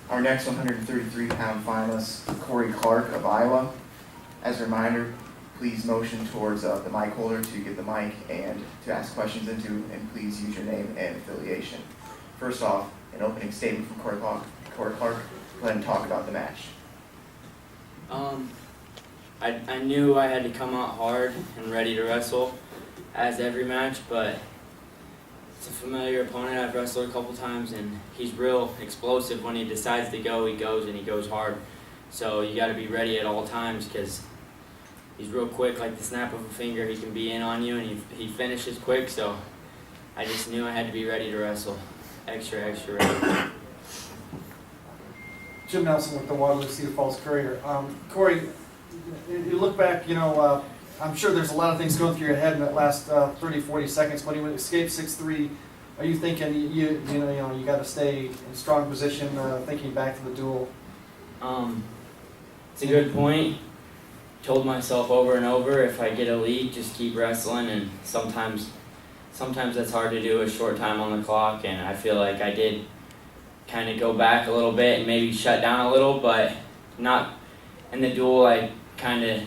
Our next 133-pound finalist, Cory Clark of Iowa. As a reminder, please motion towards the mic holder to get the mic and to ask questions into, and please use your name and affiliation. First off, an opening statement from Cory Clark. Cory Clark, go ahead and talk about the match. I knew I had to come out hard and ready to wrestle, as every match, but it's a familiar opponent. I've wrestled a couple times, and he's real explosive. When he decides to go, he goes, and he goes hard. So you got to be ready at all times because he's real quick, like the snap of a finger. He can be in on you, and he finishes quick. So I just knew I had to be ready to wrestle, extra ready. Jim Nelson with the Waterloo Cedar Falls Courier. Cory, you look back, I'm sure there's a lot of things going through your head in that last 30, 40 seconds. When you escaped 6-3, are you thinking you got to stay in strong position, thinking back to the duel? It's a good point. Told myself over and over, if I get a lead, just keep wrestling, and sometimes that's hard to do, a short time on the clock, and I feel like I did kind of go back a little bit and maybe shut down a little, but not in the duel. I kind of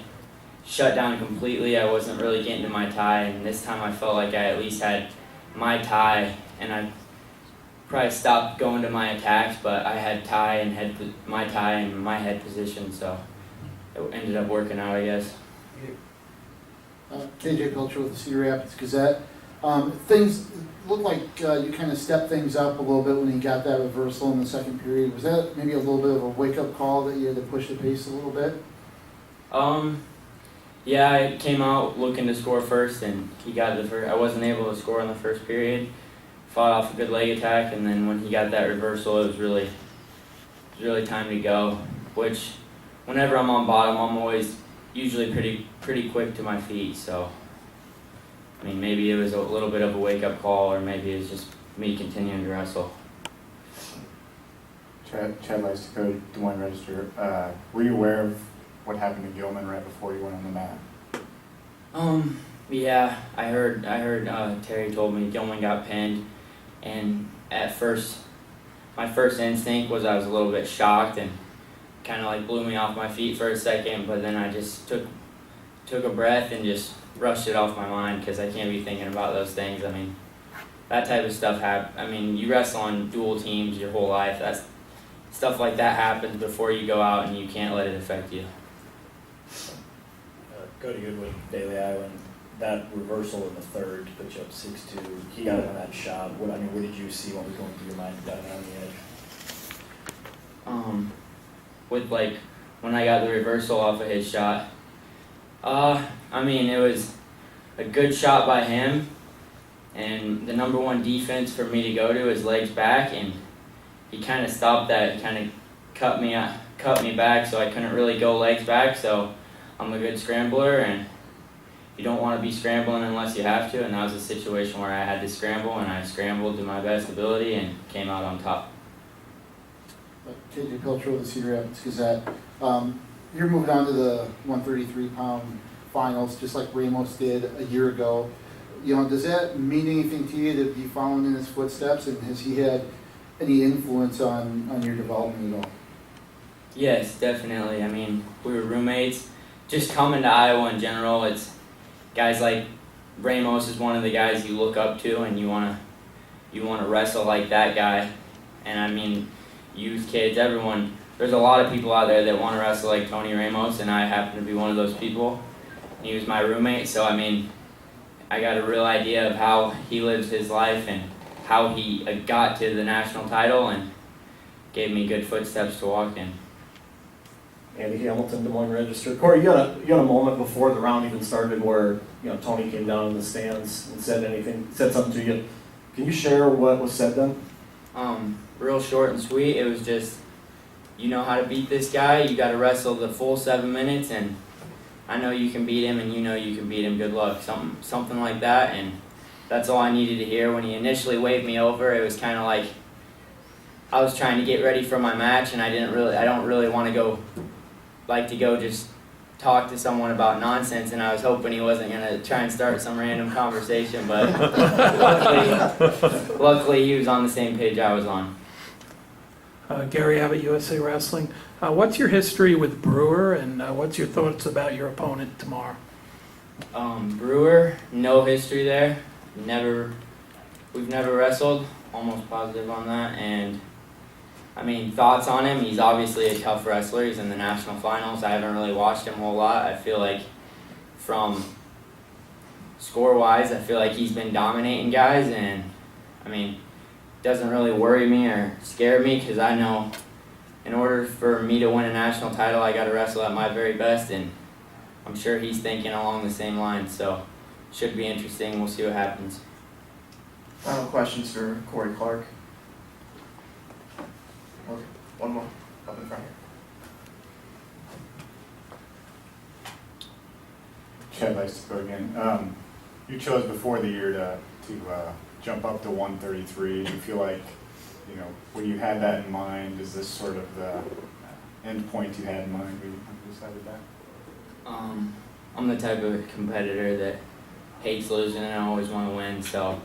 shut down completely. I wasn't really getting to my tie, and this time I felt like I at least had my tie, and I probably stopped going to my attacks, but I had my tie and my head position, so it ended up working out, I guess. KJ Pilcher with the Cedar Rapids Gazette. Things looked like you kind of stepped things up a little bit when you got that reversal in the second period. Was that maybe a little bit of a wake-up call that you had to push the pace a little bit? Yeah, I came out looking to score first, and he got the first. I wasn't able to score in the first period. Fought off a good leg attack, and then when he got that reversal, it was really time to go. Which, whenever I'm on bottom, I'm always usually pretty quick to my feet. So, I mean, maybe it was a little bit of a wake-up call, or maybe it's just me continuing to wrestle. Chad likes to go to Des Moines Register. Were you aware of what happened to Gilman right before you went on the mat? Yeah, I heard. Terry told me Gilman got pinned, and at first, my first instinct was I was a little bit shocked and kind of like blew me off my feet for a second. But then I just took a breath and just rushed it off my mind because I can't be thinking about those things. I mean, that type of stuff happens. I mean, you wrestle on dual teams your whole life. That's stuff like that happens before you go out, and you can't let it affect you. Cody Goodwin, Daily Iowa, and that reversal in the third to put you up 6-2. He got on that shot. What did you see? What was going through your mind down on the edge? With like when I got the reversal off of his shot. I mean, it was a good shot by him, and the number one defense for me to go to is legs back, and he kind of stopped that. He kind of cut me back, so I couldn't really go legs back. So I'm a good scrambler, and you don't want to be scrambling unless you have to, and that was a situation where I had to scramble, and I scrambled to my best ability and came out on top. KJ Pilcher with the Cedar Rapids Gazette. You're moving on to the 133-pound finals, just like Ramos did a year ago. Does that mean anything to you to be following in his footsteps, and has he had any influence on your development at all? Yes, definitely. I mean, we were roommates. Just coming to Iowa in general, it's guys like Ramos is one of the guys you look up to, and you want to wrestle like that guy. And I mean, youth kids, everyone. There's a lot of people out there that want to wrestle like Tony Ramos, and I happen to be one of those people. He was my roommate, so I mean, I got a real idea of how he lives his life and how he got to the national title, and gave me good footsteps to walk in. Andy Hamilton, Des Moines Register. Cory, you had a moment before the round even started where Tony came down in the stands and said something to you. Can you share what was said then? Real short and sweet. It was just, you know how to beat this guy. You got to wrestle the full 7 minutes, and I know you can beat him, and you know you can beat him. Good luck. Something like that, and that's all I needed to hear. When he initially waved me over, it was kind of like I was trying to get ready for my match, and I don't really want to go just talk to someone about nonsense, and I was hoping he wasn't going to try and start some random conversation, but luckily he was on the same page I was on. Gary Abbott, USA Wrestling. What's your history with Brewer, and what's your thoughts about your opponent tomorrow? Brewer, no history there. We've never wrestled. Almost positive on that. And I mean, thoughts on him? He's obviously a tough wrestler. He's in the national finals. I haven't really watched him a whole lot. I feel like from score-wise, I feel like he's been dominating guys, and I mean, doesn't really worry me or scare me because I know in order for me to win a national title, I got to wrestle at my very best, and I'm sure he's thinking along the same lines. So, should be interesting. We'll see what happens. Final questions for Cory Clark. Okay, one more up in front here. Chad likes to go again. You chose before the year to jump up to 133. Do you feel like, when you had that in mind, is this sort of the end point you had in mind when you decided that? I'm the type of competitor that hates losing and I always want to win. So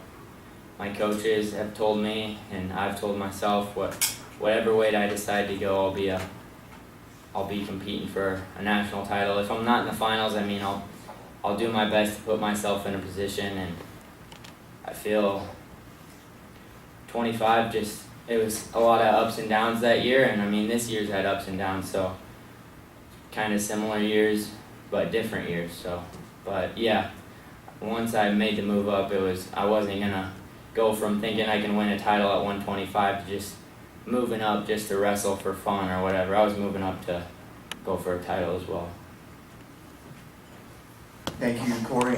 my coaches have told me, and I've told myself, whatever weight I decide to go, I'll be competing for a national title. If I'm not in the finals, I mean, I'll do my best to put myself in a position, and I feel 25 it was a lot of ups and downs that year, and I mean this year's had ups and downs, so kind of similar years but different years. So, but yeah, once I made the move up, I wasn't gonna go from thinking I can win a title at 125 to just moving up just to wrestle for fun or whatever. I was moving up to go for a title as well. Thank you, Cory.